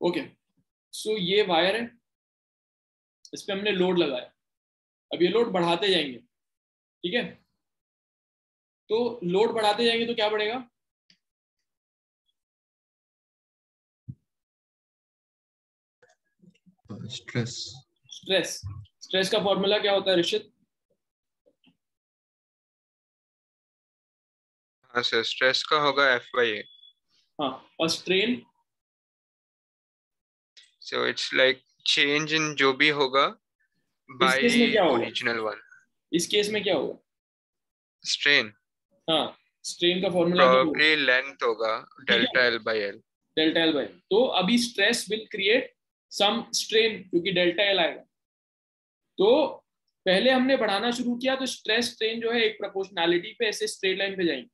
Okay, सो ये wire है, इस पे हमने लोड लगाया, अब ये लोड बढ़ाते जाएंगे, ठीक है। तो लोड बढ़ाते जाएंगे तो क्या बढ़ेगा? स्ट्रेस। स्ट्रेस। स्ट्रेस का फॉर्मूला क्या होता है ऋषित? हाँ सर, स्ट्रेस का होगा F/A। हाँ, और strain? So it's like change in जो भी होगा इस बाय केस में क्या होगा? Original one. इस केस में क्या होगा? स्ट्रेन हाँ, स्ट्रेन का फॉर्मूला क्या होगा? प्रोबेबली लेंथ होगा ठीक है, Δ L/L। डेल्टा एल बाई, तो अभी stress will create some strain क्योंकि डेल्टा एल आएगा। तो पहले हमने बढ़ाना शुरू किया तो स्ट्रेस स्ट्रेन जो है एक प्रोपोर्शनैलिटी पे ऐसे स्ट्रेट लाइन पे जाएंगे,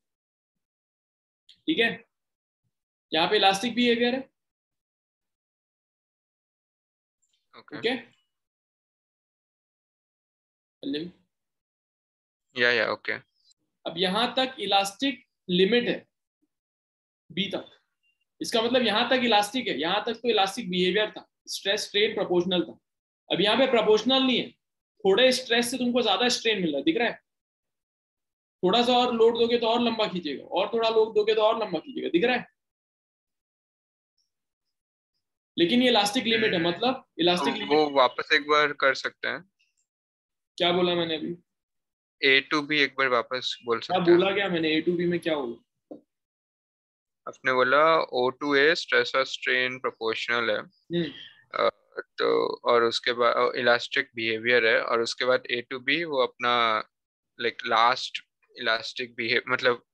ठीक है। यहाँ पे इलास्टिक बिहेवियर है, ओके। ओके। या ओके। अब यहां तक इलास्टिक लिमिट है, बी तक। इसका मतलब यहां तक इलास्टिक है, यहां तक तो इलास्टिक बिहेवियर था, स्ट्रेस स्ट्रेन प्रोपोर्शनल था। अब यहाँ पे प्रोपोर्शनल नहीं है, थोड़े स्ट्रेस से तुमको ज्यादा स्ट्रेन मिल रहा है, दिख रहा है? थोड़ा सा और लोड दोगे तो और लंबा खींचेगा, और थोड़ा लोड दोगे तो और लंबा खींचेगा, दिख रहा है? लेकिन ये इलास्टिक लिमिट है, मतलब तो इलास्टिक वो लिमिट। वापस एक बार कर सकते हैं? क्या बोला मैंने अभी? A to B एक बार वापस बोल क्या सकते हैं? बोला, क्या मैंने? ए टू बी में क्या बोला? आपने बोला O/A स्ट्रेस और स्ट्रेन प्रोपोर्शनल है। हम्म। अ, तो और उसके बाद इलास्टिक बिहेवियर है, और उसके बाद A to B वो अपना लाइक लास्ट इलास्टिक बिहेव मतलब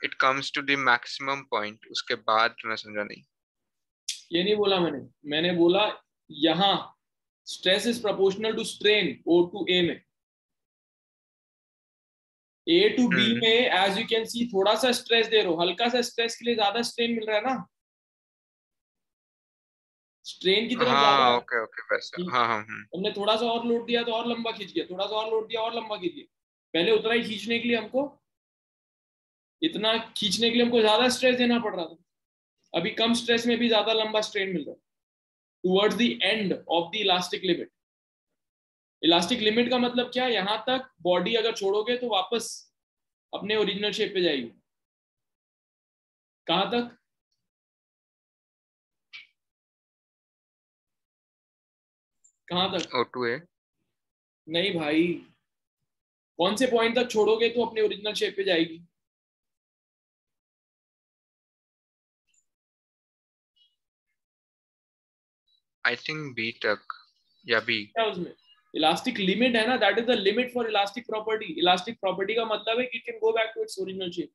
it comes to the maximum point, उसके बाद मैं समझा नहीं। ये नहीं बोला मैंने, मैंने बोला यहां stress is proportional to strain O to A में। A to B hmm. में एज यू कैन सी थोड़ा सा स्ट्रेस दे रहे हो, हल्का सा स्ट्रेस के लिए ज्यादा स्ट्रेन मिल रहा है ना, स्ट्रेन की तरफ ज्यादा। हाँ ओके ओके, वैसे हाँ हाँ। हमने थोड़ा सा और लोड दिया तो और लंबा खींच गया, थोड़ा सा और लोड दिया और लंबा खींच गया। पहले उतना ही खींचने के लिए हमको, इतना खींचने के लिए हमको ज्यादा स्ट्रेस देना पड़ रहा था, अभी कम स्ट्रेस में भी ज्यादा लंबा स्ट्रेन मिल रहा है towards the end of the elastic limit. Elastic limit का मतलब क्या? यहां तक बॉडी अगर छोड़ोगे तो वापस अपने ओरिजिनल शेप पे जाएगी। कहां तक? कहां तक? O/A। नहीं भाई, कौन से पॉइंट तक छोड़ोगे तो अपने ओरिजिनल शेप पे जाएगी? आई थिंक B तक, या B। क्या उसमें इलास्टिक लिमिट है ना, that is the limit for elastic property. Elastic property का मतलब है कि it can go back to its original shape.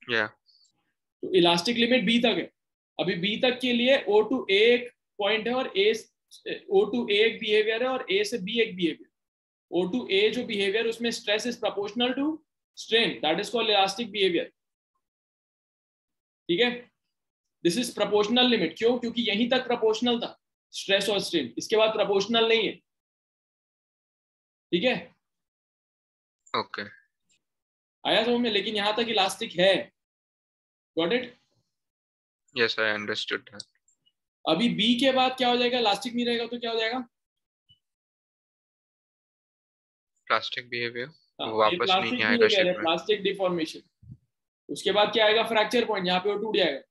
या तो इलास्टिक लिमिट बी तक है। अभी बी तक के लिए ओ टू ए एक पॉइंट है और ए, ओ टू ए एक बिहेवियर है और ए से बी एक बिहेवियर। ओ टू ए जो बिहेवियर उसमें stress is proportional to strain, that is called elastic behaviour, ठीक है। दिस इज प्रोपोर्शनल लिमिट, क्यों? क्योंकि यहीं तक प्रोपोर्शनल था स्ट्रेस और स्ट्रेन, इसके बाद प्रोपोर्शनल नहीं है, ठीक है। ओके। आया समझ में? लेकिन यहां तक इलास्टिक है, got it? Yes I understood that. अभी बी के बाद क्या हो जाएगा? इलास्टिक नहीं रहेगा तो क्या हो जाएगा? प्लास्टिक बिहेवियर, हाँ, वो ये वापस नहीं प्लास्टिक आएगा बिहेवियर शेप है, में। Plastic deformation. उसके बाद क्या आएगा? फ्रैक्चर पॉइंट, यहाँ पे वो टूट जाएगा।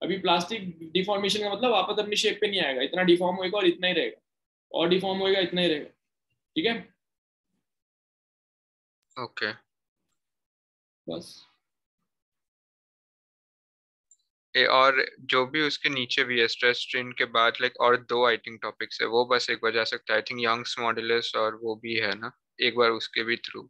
अभी प्लास्टिक डिफॉर्मेशन का मतलब वापस अपनी शेप पे नहीं आएगा, इतना डिफॉर्म होएगा और इतना ही रहेगा, और डिफॉर्म होएगा इतना ही रहेगा, ठीक है। ओके। बस। और जो भी उसके नीचे भी है स्ट्रेस स्ट्रेन के बाद, लाइक और दो आई थिंक टॉपिक्स है, वो बस एक बार जा सकता है। आई थिंक यंग्स मॉडुलस और वो भी है ना, एक बार उसके भी थ्रू।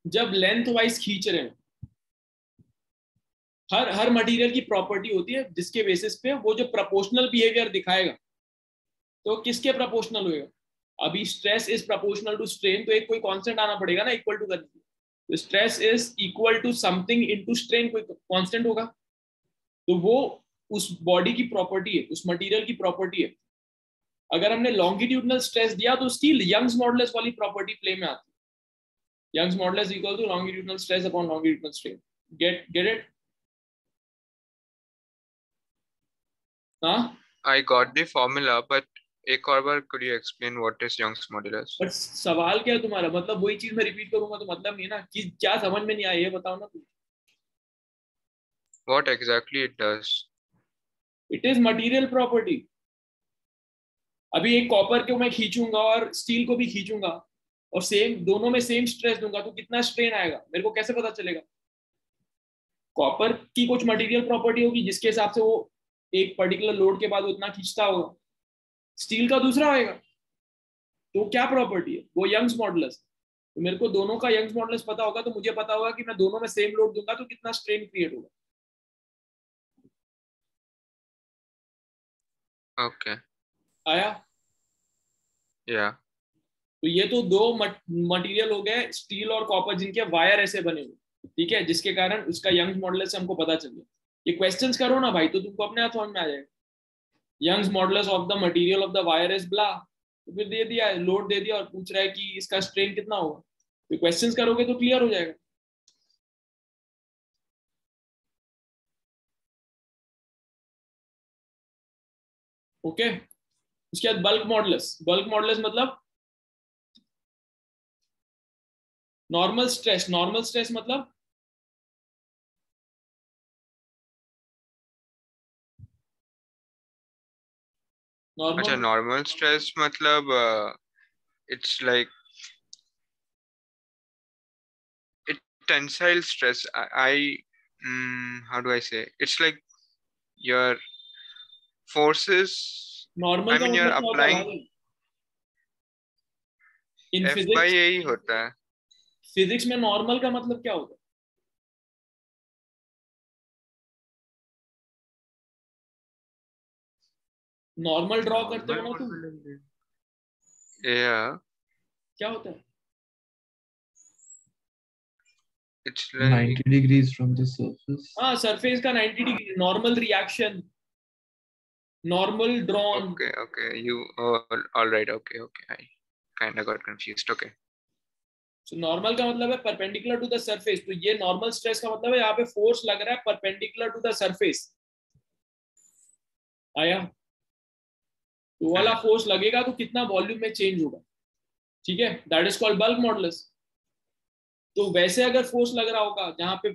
जब लेंथ वाइज खींच रहे हैं, हर हर मटेरियल की प्रॉपर्टी होती है जिसके बेसिस पे वो जो प्रोपोर्शनल बिहेवियर दिखाएगा, तो किसके प्रोपोर्शनल होएगा? अभी stress is proportional to strain, तो एक कोई कांस्टेंट आना पड़ेगा ना इक्वल टू करने के लिए। Stress is equal to something into strain, कोई कांस्टेंट होगा, तो वो उस बॉडी की प्रॉपर्टी है, उस मटेरियल की प्रॉपर्टी है। अगर हमने लॉन्गिट्यूडनल स्ट्रेस दिया तो स्टिल यंग्स मॉडुलस वाली प्रॉपर्टी प्ले में आती है। Young's modulus equal to longitudinal stress upon longitudinal strain. Get it? हाँ, I got the formula, but एक और बार could you explain what is Young's modulus? But सवाल क्या है तुम्हारा? मतलब वही चीज मैं रिपीट करूंगा तो मतलब नहीं ना, कि क्या समझ में नहीं आया ये बताओ ना तुम। What exactly it does? It is material property. अभी एक कॉपर को मैं खींचूंगा और स्टील को भी खींचूंगा और सेम दोनों में सेम स्ट्रेस दूंगा तो कितना स्ट्रेन आएगा मेरे को कैसे पता चलेगा? कॉपर की कुछ मटेरियल प्रॉपर्टी होगी जिसके हिसाब से वो एक पर्टिकुलर लोड के बाद वो इतना खींचता होगा, स्टील का दूसरा होएगा। तो क्या प्रॉपर्टी है? वो यंग्स मॉडुलस। तो मेरे को दोनों का यंग्स मॉडुलस पता होगा तो मुझे पता होगा कि मैं दोनों में सेम लोड दूंगा तो कितना स्ट्रेन क्रिएट होगा। Okay. आया? Yeah. तो ये तो दो मटेरियल हो गए, स्टील और कॉपर, जिनके वायर ऐसे बने हुए, ठीक है, जिसके कारण उसका यंग्स मॉडुलस से हमको पता चल गया। ये क्वेश्चंस करो ना भाई तो तुमको अपने हाथ में आ जाएगा। Young's modulus of the material of the wire is blah, तो फिर दे दिया, लोड दे दिया और पूछ रहा है कि इसका स्ट्रेन कितना होगा। तो क्वेश्चंस करोगे तो क्लियर हो जाएगा। ओके, उसके बाद बल्क मॉडुलस। बल्क मॉडुलस मतलब नॉर्मल स्ट्रेस। नॉर्मल स्ट्रेस मतलब अच्छा, नॉर्मल normal stress मतलब it's like it tensile stress. How do I say? It's like your forces. Normal I का mean you're मतलब क्या होता है applying भाई? इन F by फिजिक्स, A ही होता है। फिजिक्स में नॉर्मल का मतलब क्या होता है? नॉर्मल ड्रॉ करते हो नॉर्मल ना कौन तुम, बोलेंगे? या क्या होता है? it's like 90 degrees from the surface. हाँ, सरफेस का 90 degree, normal reaction, normal drawn. okay you all right, okay I kind of got confused. Okay. तो नॉर्मल का मतलब है परपेंडिकुलर टू द सरफेस। तो ये नॉर्मल स्ट्रेस का मतलब है यहाँ पे फोर्स लग रहा है परपेंडिकुलर टू द सरफेस। आया? तो वाला फोर्स लगेगा तो कितना वॉल्यूम में चेंज होगा, ठीक है, that is called bulk modulus. तो वैसे अगर फोर्स लग रहा होगा जहां पे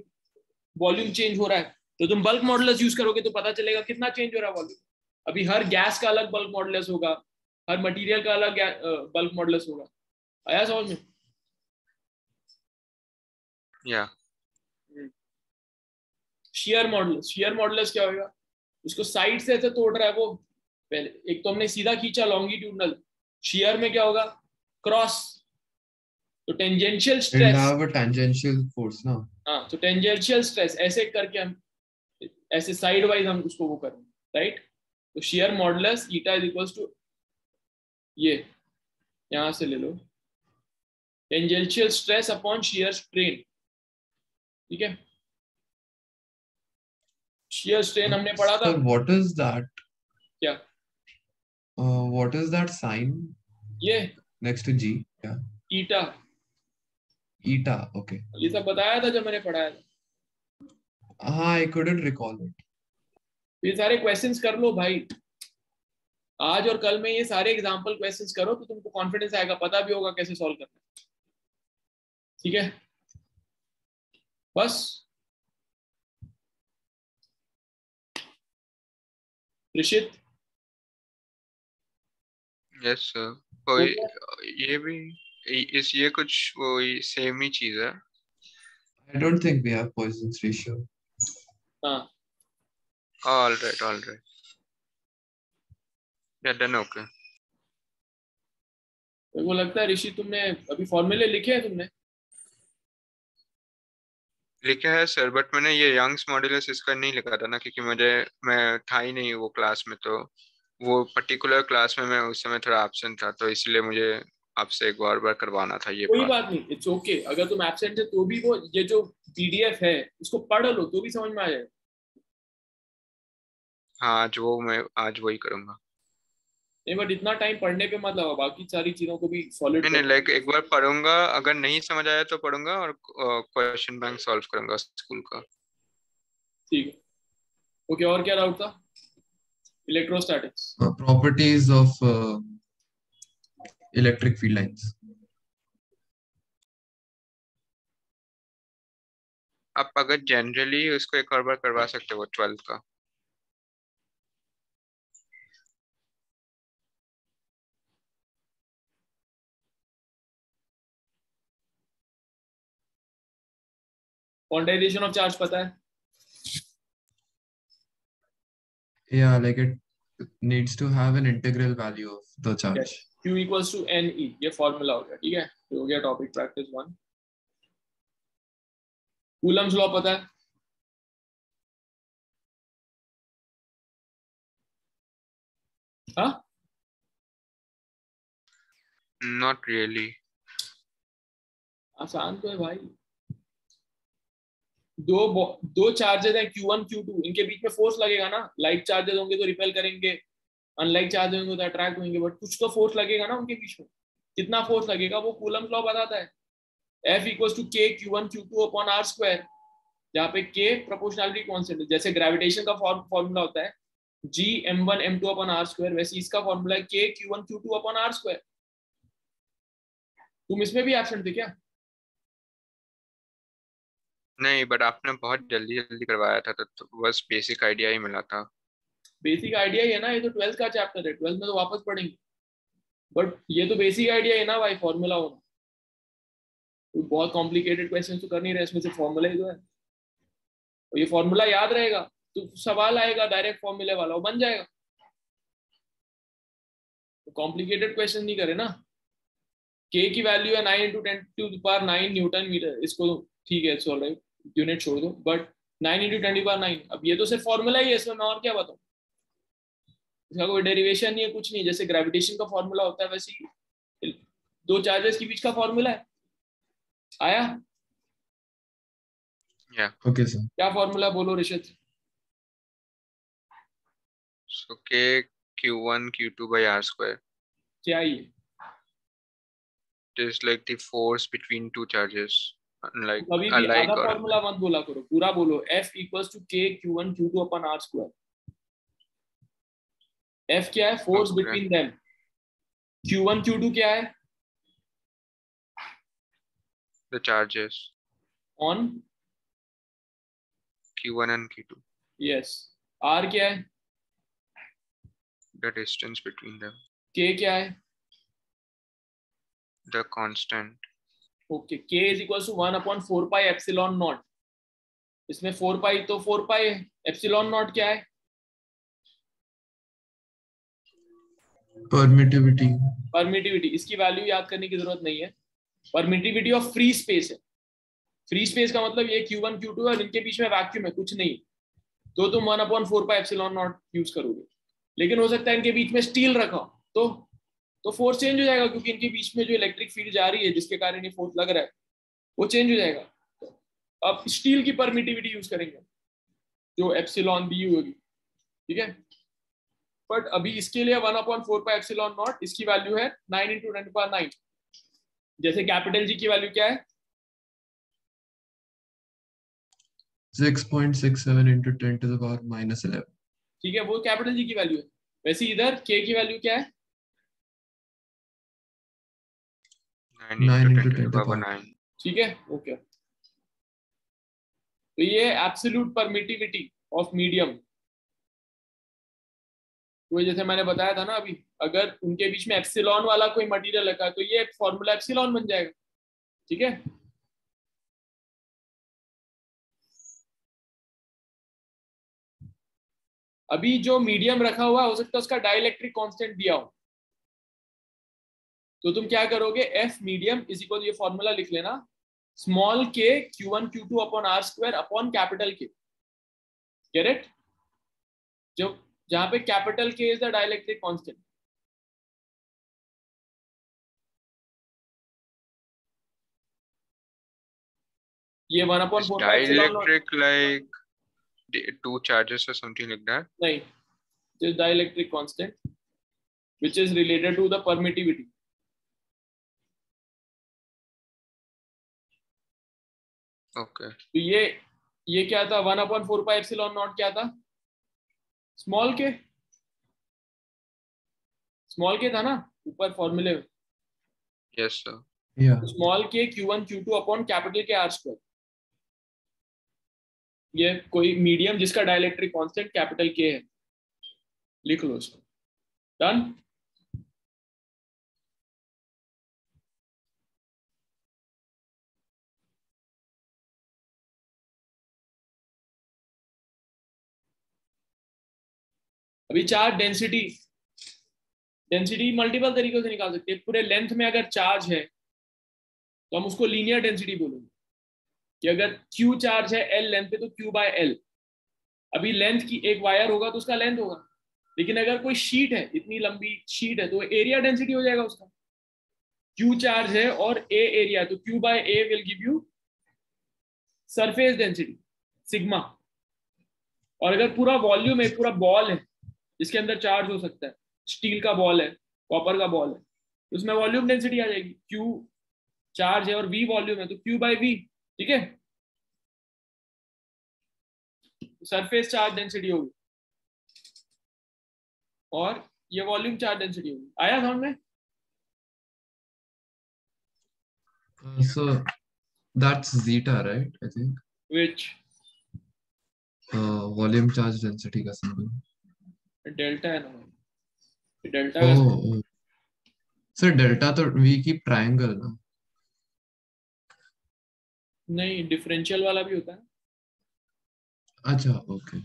वॉल्यूम चेंज हो रहा है तो तुम बल्क मॉडुलस यूज करोगे तो पता चलेगा कितना चेंज हो रहा है वॉल्यूम। अभी हर गैस का अलग बल्क मॉडुलस होगा, हर मटेरियल का अलग बल्क मॉडुलस होगा। आया समझ में? Yeah. Shear modulus. Shear modulus क्या होगा? उसको साइड से ऐसे तोड़ रहा है वो, पहले एक तो हमने सीधा खींचा लॉन्गिट्यूडनल, शियर में क्या होगा? क्रॉस। तो tangential It'll stress, have a tangential force now. हाँ, तो टेंजेंशियल स्ट्रेस ऐसे करके हम ऐसे साइड वाइज हम उसको वो करें, राइट? तो shear modulus eta is equals to ये, यहां से ले लो, tangential stress upon shear strain, ठीक है। शियर स्ट्रेन हमने पढ़ा था। So what is that? क्या? What is that sign ये next to G? Yeah. Eta, Eta. Okay. ये सब बताया था जब मैंने पढ़ाया था। I couldn't recall it. ये सारे क्वेश्चंस कर लो भाई, आज और कल में ये सारे एग्जांपल क्वेश्चंस करो तो तुमको कॉन्फिडेंस आएगा, पता भी होगा कैसे सॉल्व करना है, ठीक है। बस ऋषित, Yes sir. कोई ये भी ये कुछ वो सेम ही चीज है। I don't think we have Poisson's ratio. हाँ, All right. Yeah, done. Okay. मेरे को लगता है ऋषि तुमने अभी फॉर्मूले लिखे हैं तुमने? लिखा है सर, बट मैंने ये यंग्स मॉडुलस इसका नहीं लिखा था ना, क्योंकि मैं था ही नहीं वो क्लास में, तो वो पर्टिकुलर क्लास में मैं उस समय थोड़ा एब्सेंट था, तो इसलिए मुझे आपसे एक बार करवाना था ये कोई बात। बात नहीं, इट्स ओके। अगर तुम एब्सेंट है तो भी वो ये जो पीडीएफ है उसको पढ़ लो तो भी समझ में आ जाए। हाँ, मैं आज वही करूंगा। नहीं बट इतना टाइम पढ़ने पे मत लगाओ, बाकी सारी चीजों को भी सॉलिड नहीं नहीं, करो। लाइक एक बार पढ़ूंगा, अगर नहीं समझ आया तो पढ़ूंगा और क्वेश्चन बैंक सॉल्व करूंगा स्कूल का। ठीक है, ओके। और क्या डाउट था? Electrostatics. Properties of electric field lines. आप अगर जनरली उसको एक और बार करवा सकते हो 12th का। क्वांटाइजेशन ऑफ चार्ज पता है? Yeah, like it needs to have an integral value of the charge. Q equals to N E, ये फॉर्मूला हो गया, ठीक है। तो हो गया टॉपिक प्रैक्टिस 1। कूलम्स लॉ पता है? हाँ, नॉट रियली। आसान तो है भाई। दो चार्जेस हैं Q1 Q2, इनके बीच में फोर्स लगेगा ना। लाइक चार्जेस होंगे तो रिपेल करेंगे, अनलाइक चार्जेस होंगे तो अट्रैक्ट होंगे, बट कुछ तो फोर्स लगेगा ना उनके बीच में। कितना फोर्स लगेगा वो कूलम्स लॉ बताता है। F equals to K Q1 Q2 upon R square, जहाँ पे K प्रोपोर्शनलिटी कांस्टेंट है। जैसे ग्रेविटेशन का फॉर्मूला होता है G m1 m2 upon R square, वैसे इसका फॉर्मूला है K Q1 Q2 upon R square. तुम इसमें भी एब्सेंट थे क्या? नहीं, बट आपने बहुत जल्दी जल्दी करवाया था तो बस बेसिक आइडिया ही मिला था। बेसिक आइडिया ही है ना, ये तो 12th का चैप्टर है, 12th में तो वापस पढ़ेंगे। बट ये तो बेसिक आइडिया है ना भाई, फॉर्मूला होना। तो बहुत कॉम्प्लिकेटेड क्वेश्चन तो कर नहीं रहे, इसमें से फॉर्मूला ही तो है। और ये फॉर्मूला याद रहेगा तो सवाल आएगा डायरेक्ट फॉर्मूले वाला, वो बन जाएगा। तो कॉम्प्लिकेटेड क्वेश्चन नहीं करे ना। के की वैल्यू है 9 इंटू 10⁹ न्यूटन मीटर, इसको ठीक है, सॉल्व राइट, यूनिट छोड़ दो। बट 9 इंटू 10⁹, अब ये तो सिर्फ फॉर्मूला ही है, इसमें मैं और क्या बताऊं। इसका कोई डेरिवेशन नहीं है, कुछ नहीं। जैसे ग्रेविटेशन का फॉर्मूला होता है वैसे ही दो चार्जेस के बीच का फॉर्मूला है। आया? Okay, sir. क्या फॉर्मूला बोलो Rishit? So K Q1 Q2 by R square. क्या ये? It is like the force between two charges. Like कभी भी आधा alike or फॉर्मूला मत बोला करो, पूरा बोलो। F equals to K Q1 Q2 upon R square. F क्या है? Force okay. Between them. Q1 Q2 क्या है? The charges on Q1 and Q2. Yes. R क्या है? The distance between them. K क्या है? The constant. Okay, K is equals to 1 upon 4 pi epsilon naught. इसमें 4 पाई तो 4 पाई है। एप्सिलॉन नॉट क्या है? Permittivity. परमिटिविटी। इसकी वैल्यू याद करने की जरूरत नहीं है। परमिटिविटी ऑफ फ्री स्पेस है। फ्री स्पेस का मतलब ये Q1 Q2 है और इनके बीच में वैक्यूम है, कुछ नहीं। तो तुम 1 upon 4 pi epsilon not use करोगे। लेकिन हो सकता है इनके बीच में स्टील रखा तो फोर्स चेंज हो जाएगा, क्योंकि इनके बीच में जो इलेक्ट्रिक फील्ड जा रही है जिसके कारण ये फोर्स लग रहा है वो चेंज हो जाएगा। अब स्टील की परमिटिविटी यूज करेंगे जो एप्सिलॉन बी होगी, ठीक है। बट अभी इसके लिए 1 अपॉन 4 पाई एप्सिलॉन नॉट, इसकी वैल्यू है 9 इंटू 10⁹। जैसे कैपिटल जी की वैल्यू क्या है? 6.67 into 10 to the power minus 11. ठीक है, वो कैपिटल जी की वैल्यू है। वैसे इधर के की वैल्यू क्या है? 9 into 10 to the power 9. ठीक है, ओके। तो ये एब्सोल्यूट परमिटिविटी ऑफ मीडियम। तो जैसे मैंने बताया था ना अभी, अगर उनके बीच में एप्सिलॉन वाला कोई मटेरियल रखा है तो ये फॉर्मूला एप्सिलॉन बन जाएगा, ठीक है। अभी जो मीडियम रखा हुआ हो सकता है उसका डाइलेक्ट्रिक कांस्टेंट दिया हो, तो तुम क्या करोगे? एफ मीडियम इज इक्वल, ये फॉर्मूला लिख लेना, small k Q1 Q2 upon R square upon capital k. Get it? जो जहां पे कैपिटल के इज द डाइलेक्ट्रिक कांस्टेंट। ये 1/4 dielectric like the two charges or something like that? नहीं, just dielectric constant which is related to the permittivity. Okay. तो ये क्या था 1/4πε0 क्या था? स्मॉल के था ना ऊपर फॉर्मूले में. Yes sir. Yeah. Small k Q1 Q2 upon capital के R स्क्वायर. ये कोई मीडियम जिसका डाइलेक्ट्रिक कांस्टेंट कैपिटल के है, लिख लो इसको. डन. अभी चार्ज डेंसिटी मल्टीपल तरीकों से निकाल सकते हैं. पूरे लेंथ में अगर चार्ज है तो हम उसको लीनियर डेंसिटी बोलेंगे कि अगर Q चार्ज है L लेंथ पे तो Q/L. अभी लेंथ की एक वायर होगा तो उसका लेंथ होगा, लेकिन अगर कोई शीट है, इतनी लंबी शीट है, तो एरिया डेंसिटी हो जाएगा उसका. Q चार्ज है और A एरिया, तो Q/A will give you surface density sigma. और अगर पूरा वॉल्यूम है, पूरा बॉल है जिसके अंदर चार्ज हो सकता है, स्टील का बॉल है, कॉपर का बॉल है, तो उसमें वॉल्यूम डेंसिटी आ जाएगी. Q चार्ज है और V वॉल्यूम है तो Q/V. ठीक है, सरफेस चार्ज डेंसिटी होगी और ये वॉल्यूम चार्ज डेंसिटी होगी. आया समझ में? So that's zeta, right? I think. Which? Volume charge density का symbol. डेल्टा है ना, डेल्टा. Oh. So delta तो V की triangle ना. नहीं, डिफरेंशियल वाला भी होता है. अच्छा, ओके.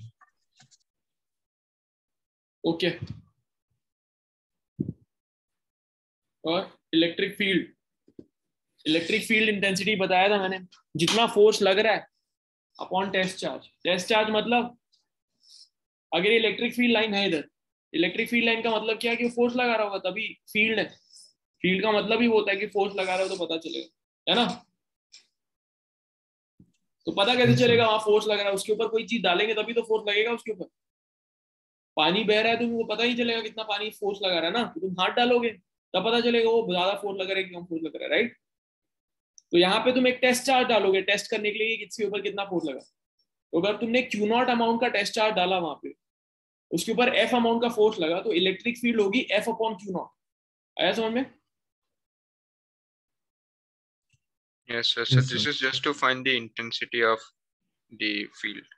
ओके. और इलेक्ट्रिक फील्ड इंटेंसिटी बताया था मैंने, जितना फोर्स लग रहा है अपॉन टेस्ट चार्ज मतलब अगर इलेक्ट्रिक फील्ड लाइन है इधर, इलेक्ट्रिक फील्ड लाइन का मतलब क्या है कि फोर्स लगा रहा होगा तभी फील्ड है. फील्ड का मतलब ही वो होता है कि फोर्स लगा रहा हो तो पता चलेगा, है ना? तो पता कैसे चलेगा वहां फोर्स लग रहा है? उसके ऊपर कोई चीज डालेंगे तभी तो फोर्स लगेगा उसके ऊपर. पानी बह रहा है तो तुमको पता ही चलेगा कितना पानी फोर्स लगा रहा है ना, तो तुम हाथ डालोगे तब पता चलेगा वो ज्यादा फोर्स लग रहा है कि कम फोर्स लग रहा है, राइट? तो यहाँ पे तुम एक टेस्ट चार्ज डालोगे टेस्ट करने के लिए किसके ऊपर कितना फोर्स लगा. तो अगर तुमने Q0 अमाउंट का टेस्ट चार्ज डाला वहां पे, उसके ऊपर F अमाउंट का फोर्स लगा, तो इलेक्ट्रिक फील्ड होगी F/Q0. आया समझ में? Yes sir. So this is just to find the intensity of the field.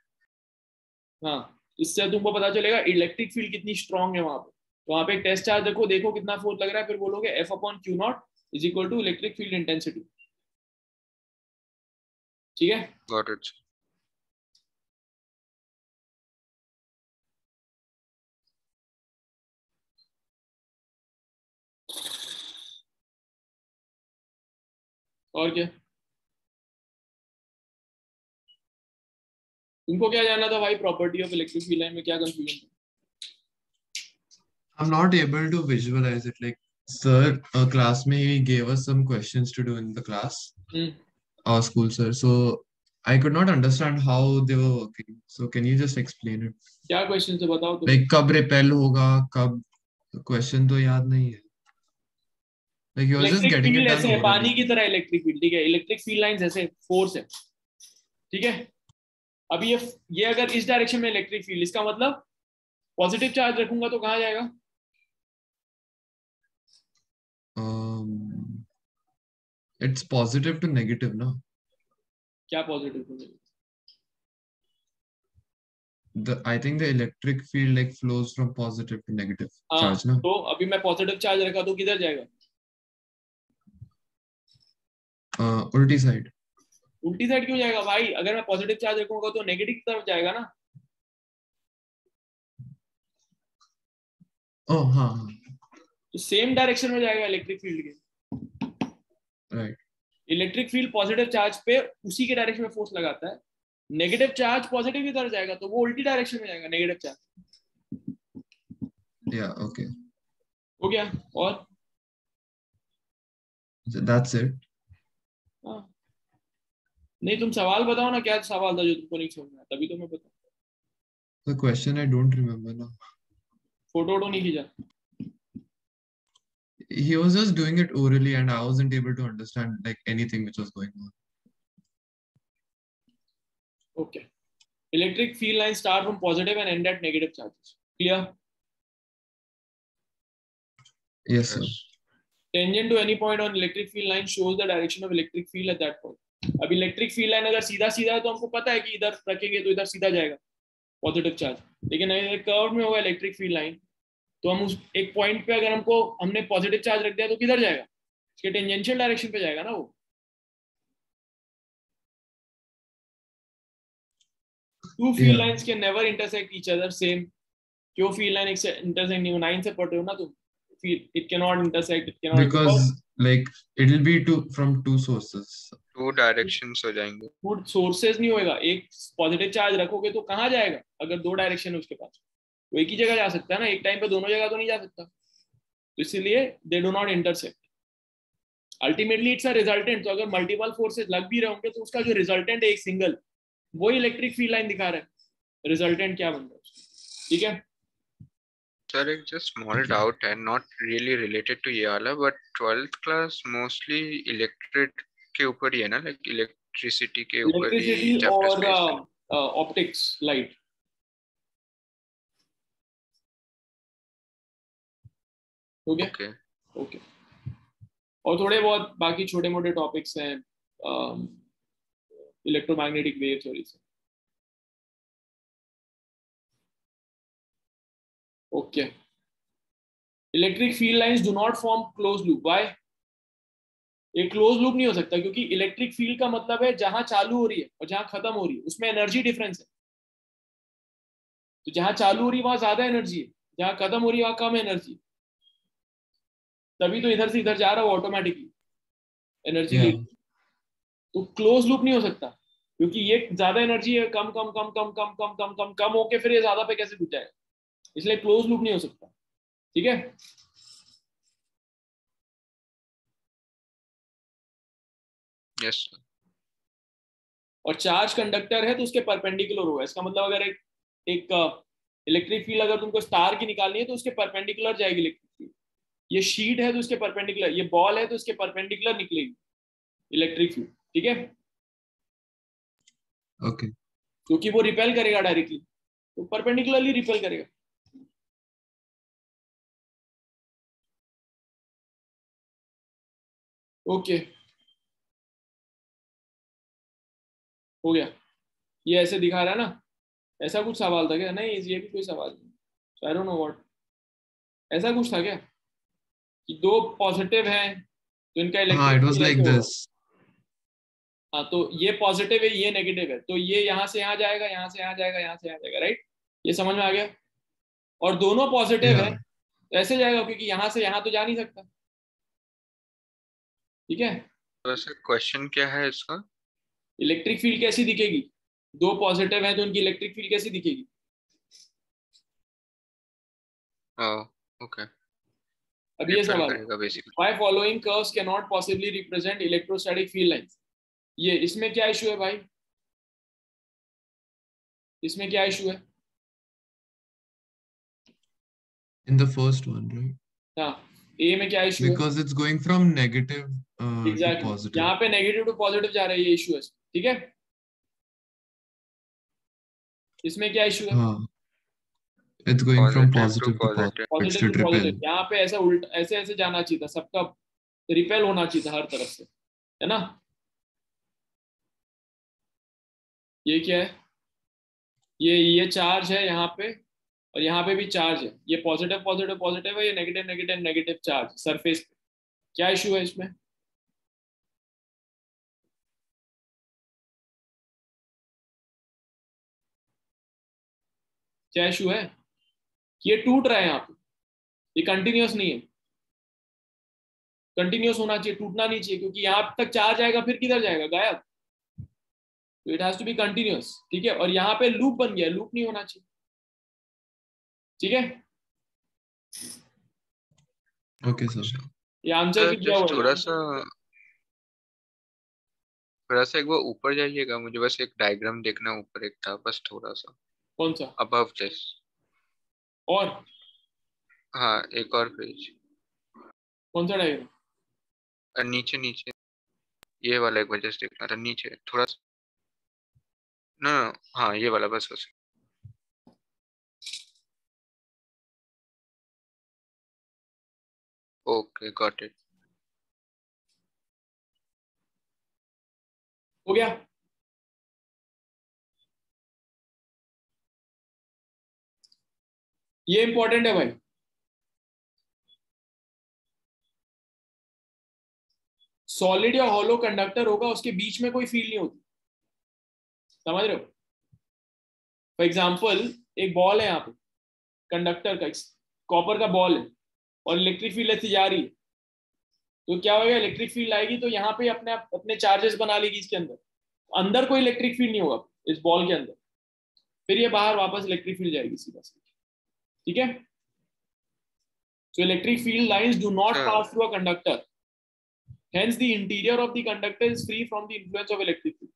हाँ, इससे तुमको पता चलेगा इलेक्ट्रिक फील्ड कितनी स्ट्रांग है वहां पे. तो वहां पे एक टेस्ट चार्ज देखो कितना फोर्स लग रहा है, फिर बोलोगे F/Q0 is equal to electric field intensity. ठीक है? Got it. और क्या तुमको क्या जानना था भाई? Property of electric field line में क्या कंफ्यूजन था? I'm not able to visualize it. Like, sir, class में he gave us some questions to do in the class. Our school sir. So I could not understand how they were working. So can you just explain it? क्या question है बताओ तो. Like कब repel होगा, कब question तो याद नहीं है. Like you were just electric getting it field done ऐसे है, पानी orally. की तरह इलेक्ट्रिक फील्ड. ठीक है, इलेक्ट्रिक फील्ड लाइंस ऐसे फोर्स है. ठीक है, अब ये अगर इस डायरेक्शन में इलेक्ट्रिक फील्ड, इसका मतलब पॉजिटिव चार्ज रखूंगा तो कहाँ जाएगा? It's positive to negative, no? क्या positive to negative? I think the electric field like flows from positive to negative charge, no? तो अभी मैं पॉजिटिव चार्ज रखा तो किधर जाएगा? उल्टी साइड. उल्टी साइड क्यों जाएगा भाई? अगर मैं पॉजिटिव चार्ज रखूंगा तो नेगेटिव की तरफ जाएगा ना. Oh, हाँ. तो सेम डायरेक्शन में जाएगा इलेक्ट्रिक फील्ड के. Right. Electric field positive charge पे उसी के डायरेक्शन में फोर्स लगाता है. नेगेटिव चार्ज पॉजिटिव की तरफ जाएगा तो वो उल्टी डायरेक्शन में जाएगा नेगेटिव चार्ज. Yeah, okay. हो गया? और So that's it. हाँ, नहीं, तुम सवाल बताओ ना, क्या सवाल था जो तुमको नहीं समझ में आया, तभी तो मैं बताऊँ। The question I don't remember now. Photo वोटो नहीं खींचा? He was just doing it orally, and I wasn't able to understand like anything which was going on. Okay. Electric field lines start from positive and end at negative charges. Clear? Yes, sir. Tangent to any point on electric field line shows the direction of electric field at that point. अब electric field line अगर सीधा सीधा है तो हमको पता है कि इधर रखेंगे तो इधर सीधा जाएगा पॉजिटिव चार्ज, लेकिन अगर कर्व में होगा इलेक्ट्रिक फील्ड लाइन तो हम उस एक पॉइंट पे अगर हमने पॉजिटिव चार्ज रख दिया तो किधर जाएगा, इसके टेंजेंशियल डायरेक्शन पे जाएगा ना वो। Two field lines can never intersect each other same. क्यों फील्ड लाइन इंटरसेक्ट नहीं हो? 9 से पढ़ रहे हो ना तुम। It cannot intersect, it cannot, because like it will be from two sources. Two directions हो जाएंगे। two sources नहीं होएगा, एक पॉजिटिव चार्ज रखोगे तो कहाँ जाएगा? अगर दो डायरेक्शन है उसके पास वो एक ही जगह जा सकता है ना, एक टाइम पे दोनों जगह तो नहीं जा सकता, तो इसीलिए they do not intersect. Ultimately it's a resultant, तो अगर मल्टीपल फोर्सेस लग भी रहे होंगे तो उसका जो रिजल्टेंट है एक सिंगल, वो इलेक्ट्रिक फील्ड लाइन दिखा रहा है, रिजल्टेंट क्या बन रहा है। ठीक है सर, एक जस्ट स्मॉल डाउट है, नॉट रियली रिलेटेड टू ये वाला, but 12th class mostly electric के ऊपर ही है ना, लाइक इलेक्ट्रिसिटी के ऊपर ही इलेक्ट्रिसिटी चैप्टर्स और बेस्ड है। Optics light. हो गया? Okay okay. और थोड़े बहुत बाकी छोटे मोटे टॉपिक्स हैं इलेक्ट्रोमैग्नेटिक वेव्स और इसे। Okay. Electric field lines do not form close loop. Why? एक क्लोज लूप नहीं हो सकता क्योंकि इलेक्ट्रिक फील्ड का मतलब है जहां चालू हो रही है और जहां खत्म हो रही है उसमें एनर्जी डिफरेंस है। तो जहां चालू हो रही है वहां ज्यादा एनर्जी है, जहां खत्म हो रही है वहां कम एनर्जी है, तभी तो इधर से इधर जा रहा है ऑटोमेटिकली एनर्जी ले। तो क्लोज लूप नहीं हो सकता क्योंकि ये ज्यादा एनर्जी है, कम कम कम कम कम कम कम कम कम होके फिर ये ज्यादा पे कैसे घुस जाएगा, इसलिए क्लोज लूप नहीं हो सकता। ठीक है यस। और चार्ज कंडक्टर है तो उसके परपेंडिकुलर होगा, इसका मतलब अगर एक इलेक्ट्रिक फील्ड अगर तुमको स्टार की निकालनी है तो उसके परपेंडिकुलर जाएगी इलेक्ट्रिक फील्ड। ये शीट है तो उसके परपेंडिकुलर, ये बॉल है तो उसके परपेंडिकुलर निकलेगी इलेक्ट्रिक फील्ड। ठीक है Okay. क्योंकि वो रिपेल करेगा डायरेक्टली, तो परपेंडिकुलरली रिपेल करेगा। ओके हो गया। ये ऐसे दिखा रहा है ना, ऐसा कुछ सवाल था क्या? नहीं ये भी कोई सवाल नहीं, आई डोंट नो व्हाट। ऐसा कुछ था क्या कि दो पॉजिटिव हैं तो इनका electric it was field like ऐसे होगा। this. हाँ तो ये पॉजिटिव है ये नेगेटिव है तो ये यहाँ से यहाँ जाएगा, यहाँ से यहाँ जाएगा, यहाँ से यहाँ जाएगा, राइट? ये समझ में आ गया? और दोनों पॉजिटिव है Yeah. तो ऐसे जाएगा क्योंकि यहाँ से यहाँ तो जा नहीं सकता। ठीक है तो ऐसे क्वेश्चन क्या है इसका? इलेक्ट्रिक फील्ड कैसी दिखेगी? दो पॉजिटिव है तो उनकी इलेक्ट्रिक फील्ड कैसी दिखेगी? ओके, अब ये सवाल करेगा basically. why following curves cannot possibly represent electrostatic field lines। ये इसमें क्या इशू है भाई? इसमें क्या इशू है? In the first one, right? हाँ ए में क्या इशू है? Because it's going from negative to exactly positive. यहाँ पे नेगेटिव टू पॉजिटिव जा रहा है, ये इशू है। ठीक है इसमें क्या इशू है? हाँ. It's going from Positive to positive to positive. positive. It positive should to repel. Positive, यहाँ पे ऐसा उल्टा ऐसे ऐसे जाना चाहिए था, सबका रिपेल होना चाहिए था हर तरफ से, है ना? ये क्या है? ये चार्ज है यहाँ पे और यहाँ पे भी चार्ज है, ये पॉजिटिव पॉजिटिव पॉजिटिव है, ये negative negative negative charge surface पे। क्या इशू है इसमें? क्या इशू है? ये टूट रहा है यहाँ पे, ये कंटिन्यूअस नहीं है, कंटिन्यूअस होना चाहिए, टूटना नहीं चाहिए क्योंकि यहाँ तक चार्ज आएगा फिर किधर जाएगा? गायब। तो it has to be continuous. ठीक है और यहाँ पे लूप बन गया, लूप नहीं होना चाहिए। ठीक है Okay, sir. ये आंसर की दिया जस्ट हुआ थोड़ा है। सा थोड़ा सा एक वो ऊपर जाइएगा, मुझे बस एक डायग्राम देखना, ऊपर एक था बस थोड़ा सा कौन सा? Above this. और हाँ एक और पेज, कौन सा डायग्राम? नीचे नीचे, ये वाला एक बार जस्ट देखना था, नीचे थोड़ा सा, ना हाँ ये वाला बस बस। Okay got it. हो गया? ये इंपॉर्टेंट है भाई। सॉलिड या हॉलो कंडक्टर होगा, उसके बीच में कोई फील्ड नहीं होती, समझ रहे हो? फॉर एग्जाम्पल एक बॉल है यहाँ पे, कंडक्टर का, कॉपर का बॉल है, और इलेक्ट्रिक फील्ड ऐसी जा रही है, तो क्या होगा? इलेक्ट्रिक फील्ड आएगी तो यहाँ पे अपने अपने चार्जेस बना लेगी इसके अंदर, अंदर कोई इलेक्ट्रिक फील्ड नहीं होगा इस बॉल के अंदर, फिर ये बाहर वापस इलेक्ट्रिक फील्ड जाएगी सीधा सीधा, ठीक है? So electric field lines do not pass through a conductor. Hence, the interior of the conductor is free from the influence of electric field.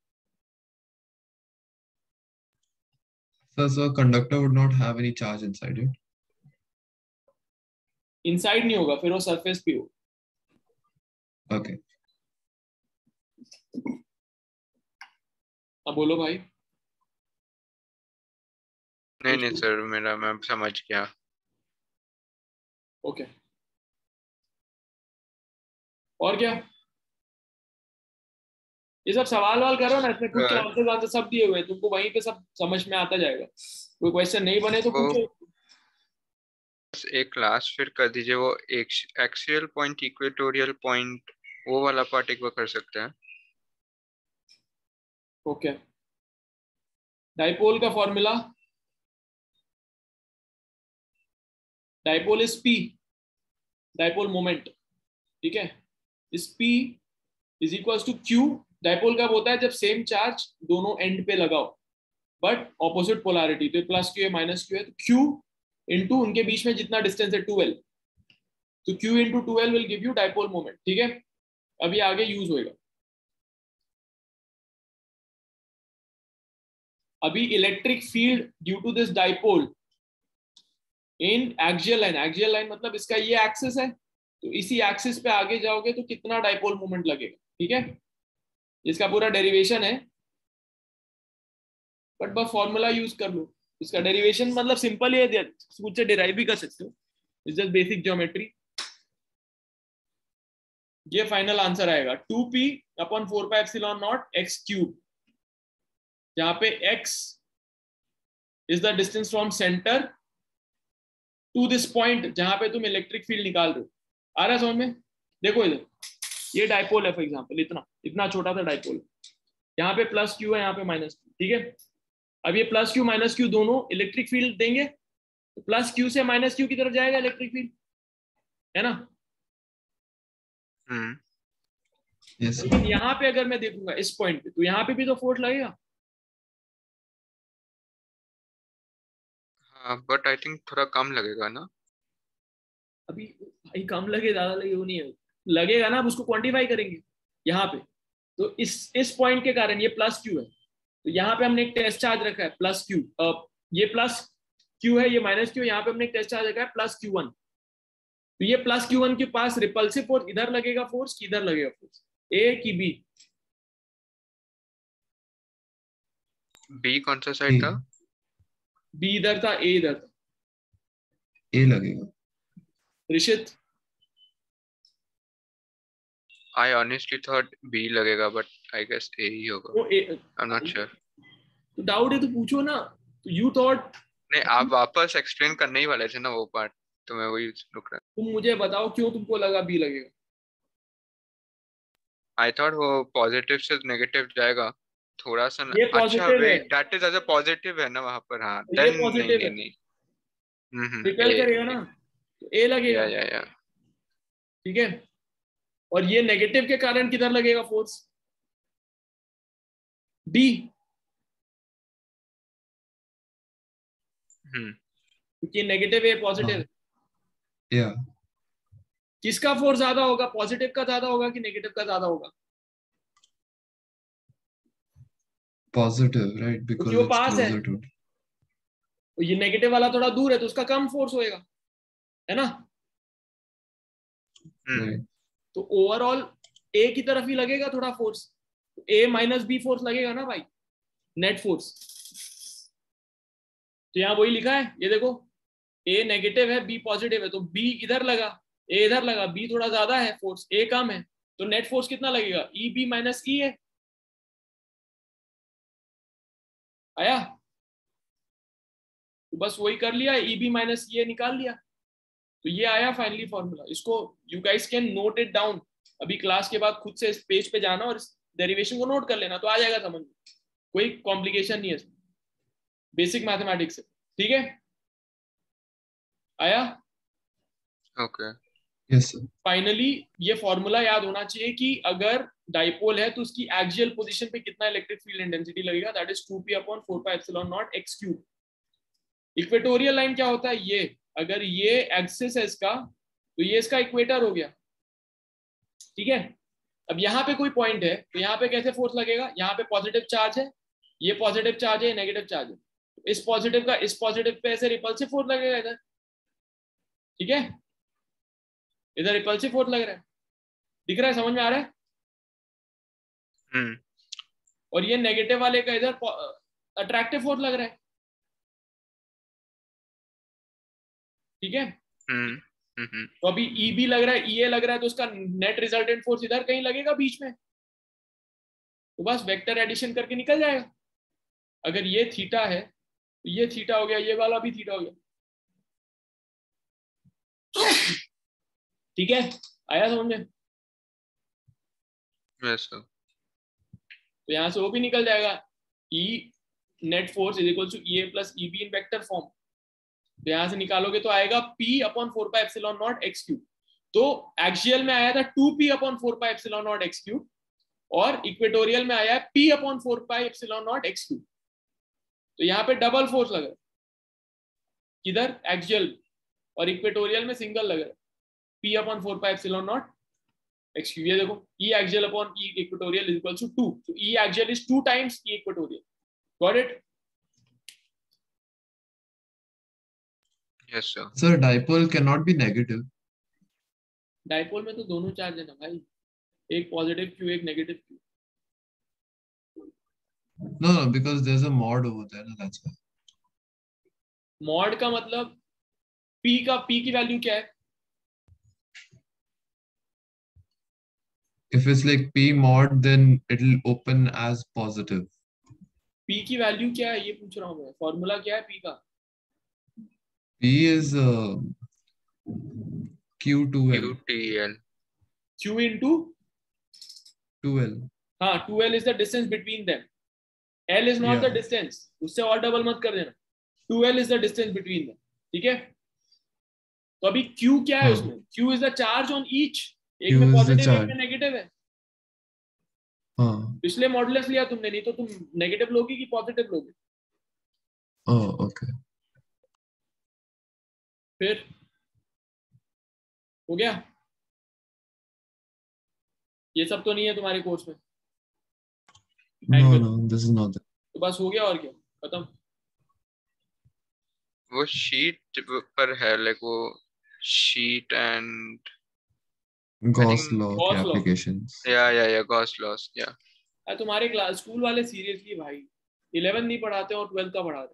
So a conductor would not have any charge inside it. Inside नहीं होगा, फिर वो surface पे होगा। Okay. अब बोलो भाई। नहीं सर, मेरा मैं समझ गया। ओके, और क्या? ये सब सवाल वाल करो ना, इसमें खुद के आंसर सब दिए हुए हैं तुमको, वहीं पे सब समझ में आता जाएगा। कोई क्वेश्चन नहीं बने तो पूछो। एक क्लास फिर कर दीजिए, वो एक्सियल पॉइंट, इक्वेटोरियल पॉइंट, वो वाला पार्ट एक बार कर सकते हैं। ओके, डाइपोल का formula, dipole is P, dipole moment, ठीक है? इस P is equals to Q. Dipole कब होता है? जब सेम चार्ज दोनों एंड पे लगाओ बट ऑपोजिट पोलैरिटी, तो प्लस क्यू है माइनस क्यू है, तो क्यू इंटू उनके बीच में जितना डिस्टेंस है 12, तो Q into 12 will give you dipole moment, ठीक है? अभी आगे यूज होएगा। अभी electric field due to this dipole in axial line, axial line मतलब इसका ये एक्सिस है, तो इसी एक्सिस पे आगे जाओगे तो कितना डाइपोल मोमेंट लगेगा, ठीक है? इसका पूरा डेरिवेशन है, बट बस फॉर्मूला यूज कर लो। इसका डेरिवेशन मतलब सिंपल ही है, खुद से डिराइव भी कर सकते हो, इट्स जस्ट बेसिक ज्योमेट्री। ये फाइनल आंसर आएगा 2p upon 4 pi epsilon naught x cube, जहां पे x is the distance from centre to this point जहां पे तुम इलेक्ट्रिक फील्ड निकाल रहे हो। आ रहा है समझ में? देखो इधर ये डाइपोल है, फॉर एग्जांपल इतना इतना छोटा सा डाइपोल है, यहाँ पे प्लस क्यू है, यहाँ पे माइनस क्यू, ठीक है? अब ये प्लस क्यू माइनस क्यू दोनों इलेक्ट्रिक फील्ड देंगे, तो प्लस क्यू से माइनस क्यू की तरफ जाएगा इलेक्ट्रिक फील्ड, है ना? Yes. लेकिन यहाँ पे अगर मैं देखूंगा इस पॉइंट पे, तो यहाँ पे भी तो फोर्स लगेगा। हाँ बट आई थिंक थोड़ा कम लगेगा ना। अभी भाई कम लगे ज्यादा लगे वो नहीं है, लगेगा ना, अब उसको क्वांटिफाई करेंगे यहाँ पे। तो इस पॉइंट के कारण ये प्लस क्यू है, तो यहाँ पे हमने एक टेस्ट चार्ज रखा है प्लस क्यू, ये प्लस क्यू है, ये माइनस क्यू, यहाँ पे हमने एक टेस्ट चार्ज रखा है प्लस Q1, तो ये प्लस Q1 के पास रिपल्सिव फोर्स इधर लगेगा, फोर्स किधर लगेगा, फोर्स ए की बी? बी कौन सा साइड था? बी इधर था, ए इधर था। ए लगेगा। Rishit? I honestly thought B लगेगा, but I guess A ही होगा। I'm not sure। तो डाउट है तो पूछो ना। तो यू थॉट, नहीं आप वापस एक्सप्लेन करने ही वाले थे ना वो पार्ट, तो मैं वही रुक रहा। तुम मुझे बताओ क्यों तुमको लगा बी लगेगा? I thought वो पॉजिटिव से नेगेटिव जाएगा थोड़ा सा ना। ये अच्छा पॉजिटिव है, wait, that is as a positive है ना वहां पर। हाँ ये देन पॉजिटिव है, नहीं। रिपेल करेगा ना, तो ए लगेगा, या ठीक है? और ये नेगेटिव के कारण किधर लगेगा फोर्स? डी। क्योंकि नेगेटिव है पॉजिटिव, या किसका फोर्स ज्यादा होगा? पॉजिटिव का ज्यादा होगा कि नेगेटिव का ज्यादा होगा? positive, right? Because क्योंकि वो it's पास है, closer to it. तो ये नेगेटिव वाला थोड़ा दूर है तो उसका कम फोर्स होएगा, है ना? Right. तो ओवरऑल ए की तरफ ही लगेगा थोड़ा फोर्स, ए माइनस बी फोर्स लगेगा ना भाई, नेट फोर्स। तो यहाँ वही लिखा है, ये देखो, ए नेगेटिव है, बी पॉजिटिव है, तो बी इधर लगा, ए इधर लगा, बी थोड़ा ज्यादा है फोर्स, ए कम है, तो नेट फोर्स कितना लगेगा? ई बी माइनस ई है। आया? तो बस वही कर लिया, ई बी माइनस ई निकाल लिया, तो ये आया फाइनली फॉर्मूला। इसको you guys can note it down, अभी क्लास के बाद खुद से इस पेज पे जाना और इस डेरिवेशन को नोट कर लेना, तो आ जाएगा समझ में, कोई कॉम्प्लिकेशन नहीं है इसमें, बेसिक मैथमेटिक्स है, ठीक है? आया? Okay, Yes, sir. फाइनली ये फॉर्मूला याद होना चाहिए कि अगर डाइपोल है तो उसकी एक्सियल पोजीशन पे कितना इलेक्ट्रिक फील्ड इंटेंसिटी लगेगा, that is 2p/4πε0 x³। Equatorial line क्या होता है? ये अगर ये एक्सिस है इसका, तो ये इसका इक्वेटर हो गया, ठीक है? अब यहाँ पे कोई पॉइंट है तो यहाँ पे कैसे फोर्स लगेगा? यहाँ पे पॉजिटिव चार्ज है, ये पॉजिटिव चार्ज है, नेगेटिव चार्ज है, इस पॉजिटिव का इस पॉजिटिव पे ऐसे रिपल्सिव फोर्स लगेगा इधर, ठीक है? इधर रिपल्सिव फोर्स लग रहा है, दिख रहा है, समझ में आ रहा है? और ये नेगेटिव वाले का इधर अट्रैक्टिव फोर्स लग रहा है, ठीक है? तो अभी ई बी लग रहा है, ई ए लग रहा है, तो उसका नेट रिजल्टेंट फोर्स इधर कहीं लगेगा बीच में, तो बस वेक्टर एडिशन करके निकल जाएगा। अगर ये थीटा है तो ये थीटा हो गया, ये वाला भी थीटा हो गया, ठीक है? आया समझ में? Yes sir. तो यहां से वो भी निकल जाएगा, E net force is equal to E A plus E B in vector form, तो यहां से निकालोगे तो आएगा p/4πε0 x³। तो एक्सियल में आया था 2p/4πε0 x³, और इक्वेटोरियल में आया है p/4πε0 x³। तो यहाँ पे डबल फोर्स लग रहा है, किधर? एक्सियल, और इक्वेटोरियल में सिंगल लग रहा है, p/4πε0 x³। ये देखो, e axial upon e equatorial is equal to 2, so e axial is 2 times e equatorial. Got it? Yes sir. Sir, dipole cannot be negative. Dipole में तो दोनों चार्ज है ना भाई, एक पॉजिटिव क्यू एक negative Q. No, because there's a mod over there, no, that's why. Mod का मतलब p की वैल्यू क्या है? If it's like p mod, then it'll open as positive. p की वैल्यू क्या है ये पूछ रहा हूँ मैं, फॉर्मूला क्या है p का? P is Q2L. QTL. q into 2L. हाँ, 2l is the distance between them, l is not the distance, उससे और डबल मत कर देना, 2l is the distance between them, ठीक है? तो अभी q क्या है उसमें? q is the charge on each, एक में पॉजिटिव एक में नेगेटिव है। पिछले मॉडुलस लिया तुमने, नहीं तो तुम नेगेटिव लोगे कि पॉजिटिव लोगे? ओके। फिर हो गया? ये सब तो नहीं है तुम्हारे कोर्स में? No, this is not it. तो बस हो गया, और क्या, खत्म। वो शीट पर है, लाइक वो शीट एंड Gauss law के applications. Yeah, Gauss laws, yeah. तुम्हारे क्लास स्कूल वाले सीरियसली भाई 11 नहीं पढ़ाते और 12 का पढ़ाते,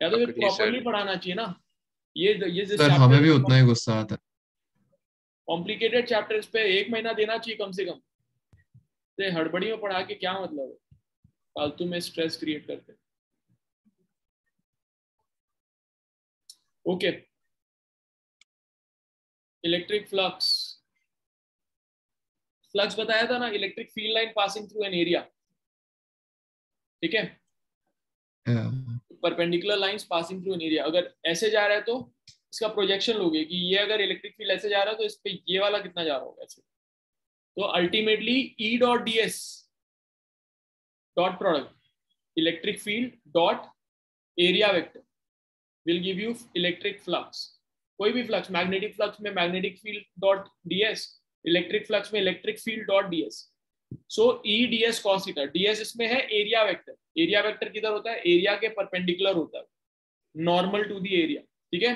या तो फिर प्रॉपर्ली पढ़ाना चाहिए ना। ये सर हमें भी उतना ही गुस्सा आता है, कॉम्प्लिकेटेड चैप्टर्स पे 1 महीना देना चाहिए कम से कम, तो हड़बड़ी में पढ़ा के क्या मतलब है, फालतू में स्ट्रेस क्रिएट करते हैं। ओके, इलेक्ट्रिक फ्लक्स बताया था ना, electric field line passing through an area, ठीक है? Perpendicular lines passing through an area, अगर ऐसे जा रहा है तो इसका प्रोजेक्शन लोगे कि ये अगर इलेक्ट्रिक फील्ड ऐसे जा रहा है तो इस पे ये वाला कितना जा रहा होगा ऐसे, तो ultimately E dot ds dot product electric field dot area vector will give you electric flux. कोई भी फ्लक्स, मैग्नेटिक फ्लक्स में magnetic field dot ds, electric flux में इलेक्ट्रिक फील्ड डॉट ds, सो ई ds cos थीटा, ds इसमें है area vector, area vector किधर होता है, area के परपेंडिकुलर होता है, नॉर्मल टू दी एरिया, ठीक है,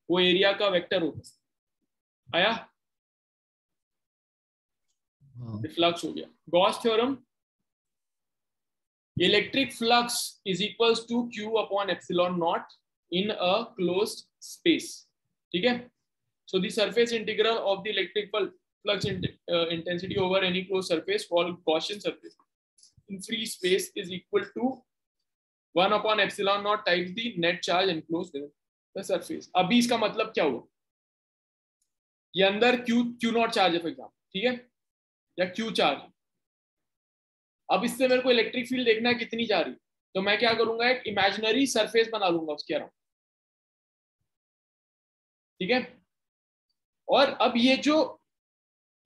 वो एरिया का वेक्टर होता है। आया, फ्लक्स हो गया। Gauss theorem, electric flux is equals to q upon epsilon naught in a closed space, ठीक है। So the surface integral of the electric flux intensity over any closed surface called Gaussian surface in free space is equal to 1 upon epsilon naught times the net charge enclosed in the surface। अभी इसका मतलब क्या हुआ, ये अंदर Q not charge है for example, ठीक है, या Q चार्ज। अब इससे मेरे को इलेक्ट्रिक फील्ड देखना है कितनी जा रही, तो मैं क्या करूंगा, एक इमेजिनरी सरफेस बना लूंगा उसके अराउंड, ठीक है। और अब ये जो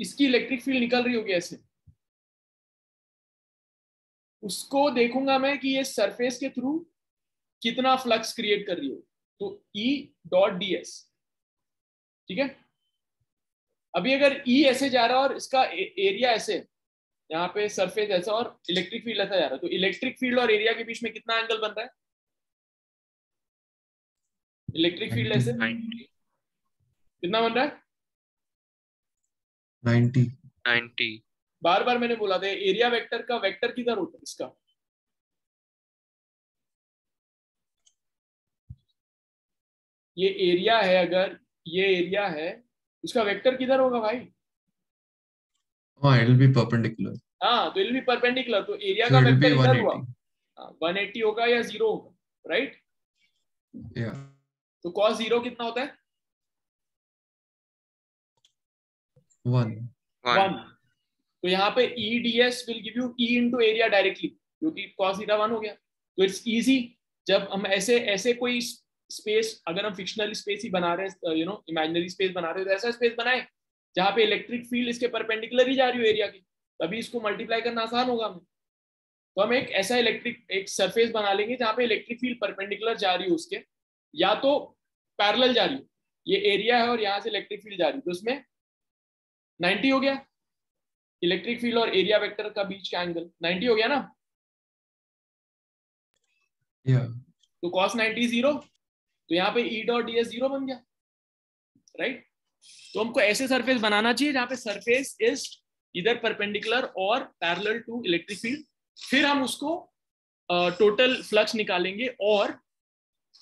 इसकी इलेक्ट्रिक फील्ड निकल रही होगी ऐसे, उसको देखूंगा मैं कि ये सरफेस के थ्रू कितना फ्लक्स क्रिएट कर रही हो, तो E डॉट ds, ठीक है। अभी अगर E ऐसे जा रहा है और इसका एरिया ऐसे, यहाँ पे सरफेस ऐसा और इलेक्ट्रिक फील्ड ऐसा जा रहा है, तो इलेक्ट्रिक फील्ड और एरिया के बीच में कितना एंगल बन रहा है, इलेक्ट्रिक फील्ड ऐसे कितना बन रहा है, 90। बार बार मैंने बोला था एरिया वेक्टर का वेक्टर किधर होता है इसका, ये एरिया है, अगर ये एरिया है उसका वेक्टर किधर होगा भाई, it will be perpendicular. हाँ, तो इट बी परपेंडिकुलर, तो एरिया So का it will be वेक्टर इधर हुआ, 180. 180 होगा या 0 होगा, राइट। Yeah. तो cos 0 कितना होता है, 1. 1। तो यहाँ पे E ds will give you E into area directly, क्योंकि cos थीटा 1 हो गया, तो इट्स इजी। जब हम ऐसे ऐसे कोई स्पेस, अगर हम फिक्शनल स्पेस ही बना रहे हैं, यू नो इमेजिनरी स्पेस बना रहे हैं, तो ऐसा स्पेस बनाए जहाँ पे इलेक्ट्रिक फील्ड इसके परपेंडिकुलर ही जा रही हो एरिया की, तभी इसको मल्टीप्लाई करना आसान होगा हमें। तो हम एक ऐसा एक सरफेस बना लेंगे जहाँ पे इलेक्ट्रिक फील्ड परपेंडिकुलर जा रही हो उसके, या तो पैरेलल जा रही हो, ये एरिया है और यहाँ से इलेक्ट्रिक फील्ड जा रही है, तो उसमें 90 हो गया, इलेक्ट्रिक फील्ड और एरिया वेक्टर का बीच का एंगल 90 हो गया ना। Yeah. तो cos 90 0, तो यहाँ पे E डॉट ds 0 बन गया, राइट। तो हमको ऐसे सरफेस बनाना चाहिए जहाँ पे सरफेस इज इधर परपेंडिकुलर और पैरेलल टू इलेक्ट्रिक फील्ड, फिर हम उसको टोटल फ्लक्स निकालेंगे और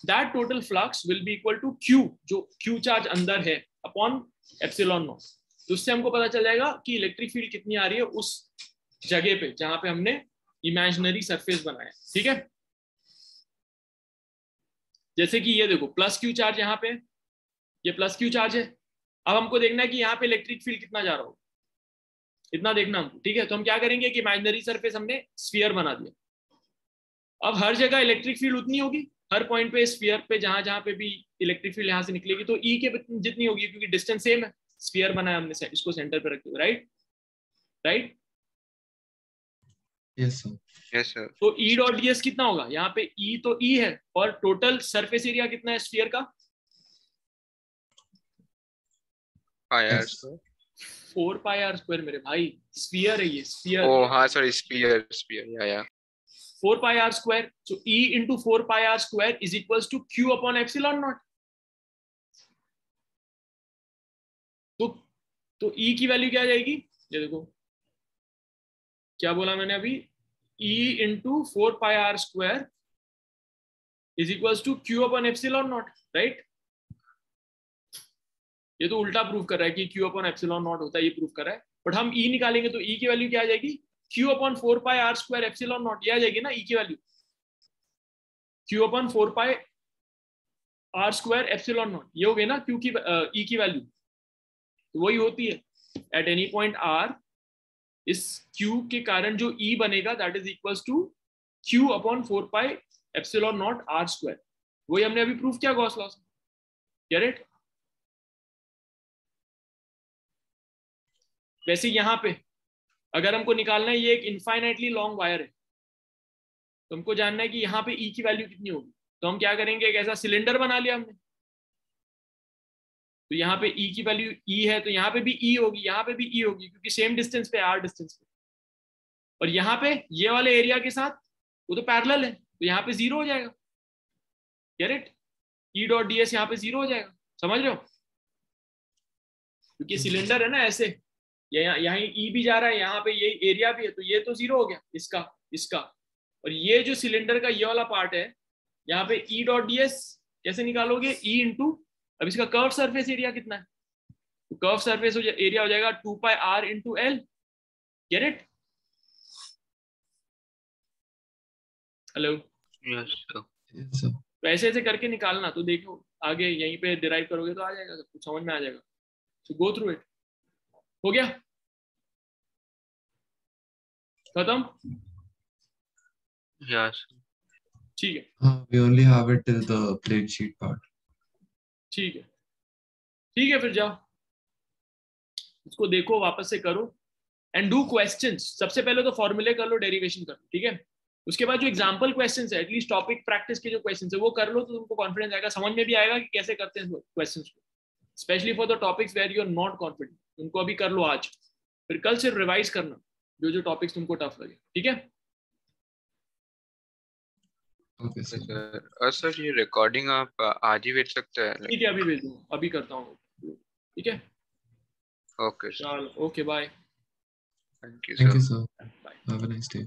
that total flux will be equal to Q, जो Q चार्ज अंदर है, अपॉन एप्सिलॉन नॉट। तो उससे हमको पता चल जाएगा कि इलेक्ट्रिक फील्ड कितनी आ रही है उस जगह पे जहां पे हमने इमेजिनरी सरफेस बनाया, ठीक है। जैसे कि ये देखो प्लस Q चार्ज यहाँ पे, ये प्लस Q चार्ज है। अब हमको देखना है कि यहाँ पे इलेक्ट्रिक फील्ड कितना जा रहा हो, इतना देखना हमको, ठीक है। तो हम क्या करेंगे कि इमेजिनरी सरफेस हमने स्फीयर बना दिया, अब हर जगह इलेक्ट्रिक फील्ड उतनी होगी, हर पॉइंट पे स्फीयर पे जहां जहां पे भी इलेक्ट्रिक फील्ड यहाँ से निकलेगी तो E के जितनी होगी, क्योंकि डिस्टेंस सेम है, स्फीयर बनाया हमने, इसको सेंटर पे रखते हुए, right right. Yes, sir. Yes sir। तो E डॉट ds कितना होगा, यहाँ पे E तो E है, और टोटल सरफेस एरिया कितना है स्फीयर का, pi r Yes. square। 4 pi r square मेरे भाई, स्फीयर है ये, स्फीयर। Oh हाँ सॉरी, स्फीयर या 4 pi r square, so E into 4 pi r square is equals to Q upon epsilon naught। तो E की वैल्यू क्या आ जाएगी, ये देखो क्या बोला मैंने अभी, E into 4 pi r square is equals to Q upon epsilon naught, right. ये तो उल्टा प्रूफ कर रहा है कि Q upon epsilon naught होता है, ये प्रूफ कर रहा है, बट हम E निकालेंगे तो E की वैल्यू क्या आ जाएगी, Q upon 4 pi r square epsilon naught, ये आ जाएगी ना E की value, Q upon 4 pi r square epsilon naught, ये हो गई ना Q की E की वैल्यू, तो वही होती है एट एनी पॉइंट R, इस Q के कारण जो E बनेगा that is equals to Q upon 4 pi epsilon naught R square, वही हमने अभी प्रूफ किया गॉस लॉ से, गेट इट। वैसे यहां पे अगर हमको निकालना है, ये एक इनफाइनाइटली लॉन्ग वायर है, तो हमको जानना है कि यहाँ पे E की वैल्यू कितनी होगी, तो हम क्या करेंगे, एक ऐसा सिलेंडर बना लिया हमने, तो यहाँ पे E की वैल्यू E है, तो यहाँ पे भी E होगी, यहाँ पे भी E होगी, क्योंकि सेम डिस्टेंस पे, R डिस्टेंस पे, और यहाँ पे ये वाले एरिया के साथ वो तो पैरेलल है, तो यहाँ पे 0 हो जाएगा। Get it? E dot D S यहाँ पे 0 हो जाएगा, समझ रहे हो? क्योंकि सिलेंडर है ना ऐसे, यहाँ ई भी जा रहा है, यहाँ पे ये एरिया भी है, तो ये तो 0 हो गया इसका। और ये जो सिलेंडर का ये वाला पार्ट है, यहाँ पे ई डॉट डी एस कैसे निकालोगे? ई इंटू, अब इसका कर्व सरफेस एरिया कितना है? तो कर्व सरफेस एरिया हो जाएगा 2 pi R into L. Get it? Hello? Yes sir. तो ऐसे ऐसे करके निकालना, तो देखो आगे यहीं पे डिराइव करोगे तो आ जाएगा, सब कुछ समझ में आ जाएगा। सो गो थ्रू इट। हो गया? खत्म? यस ठीक है। We only have it till the plate sheet part. ठीक है फिर जाओ इसको देखो, वापस से करो एंड डू क्वेश्चंस। सबसे पहले तो फॉर्मूले कर लो, डेरिवेशन कर लो, ठीक है? उसके बाद जो एग्जांपल क्वेश्चंस है, एटलीस्ट टॉपिक प्रैक्टिस के जो क्वेश्चंस है वो कर लो, तो तुमको कॉन्फिडेंस आएगा, समझ में भी आएगा कि कैसे करते हैं क्वेश्चंस को। Specially for the topics where you are not confident, उनको अभी कर लो आज, फिर कल सिर्फ रिवाइज करना जो जो टॉपिक्स तुमको टफ लगे, ठीक है? Okay, sir. और सर ये रिकॉर्डिंग आप आज ही भेज सकते हैं? ठीक है, अभी भेज दूंगा, अभी करता हूँ, ठीक है? ओके सर, चलो, okay, bye. Thank you Thank you, सर। sir. Have a nice day.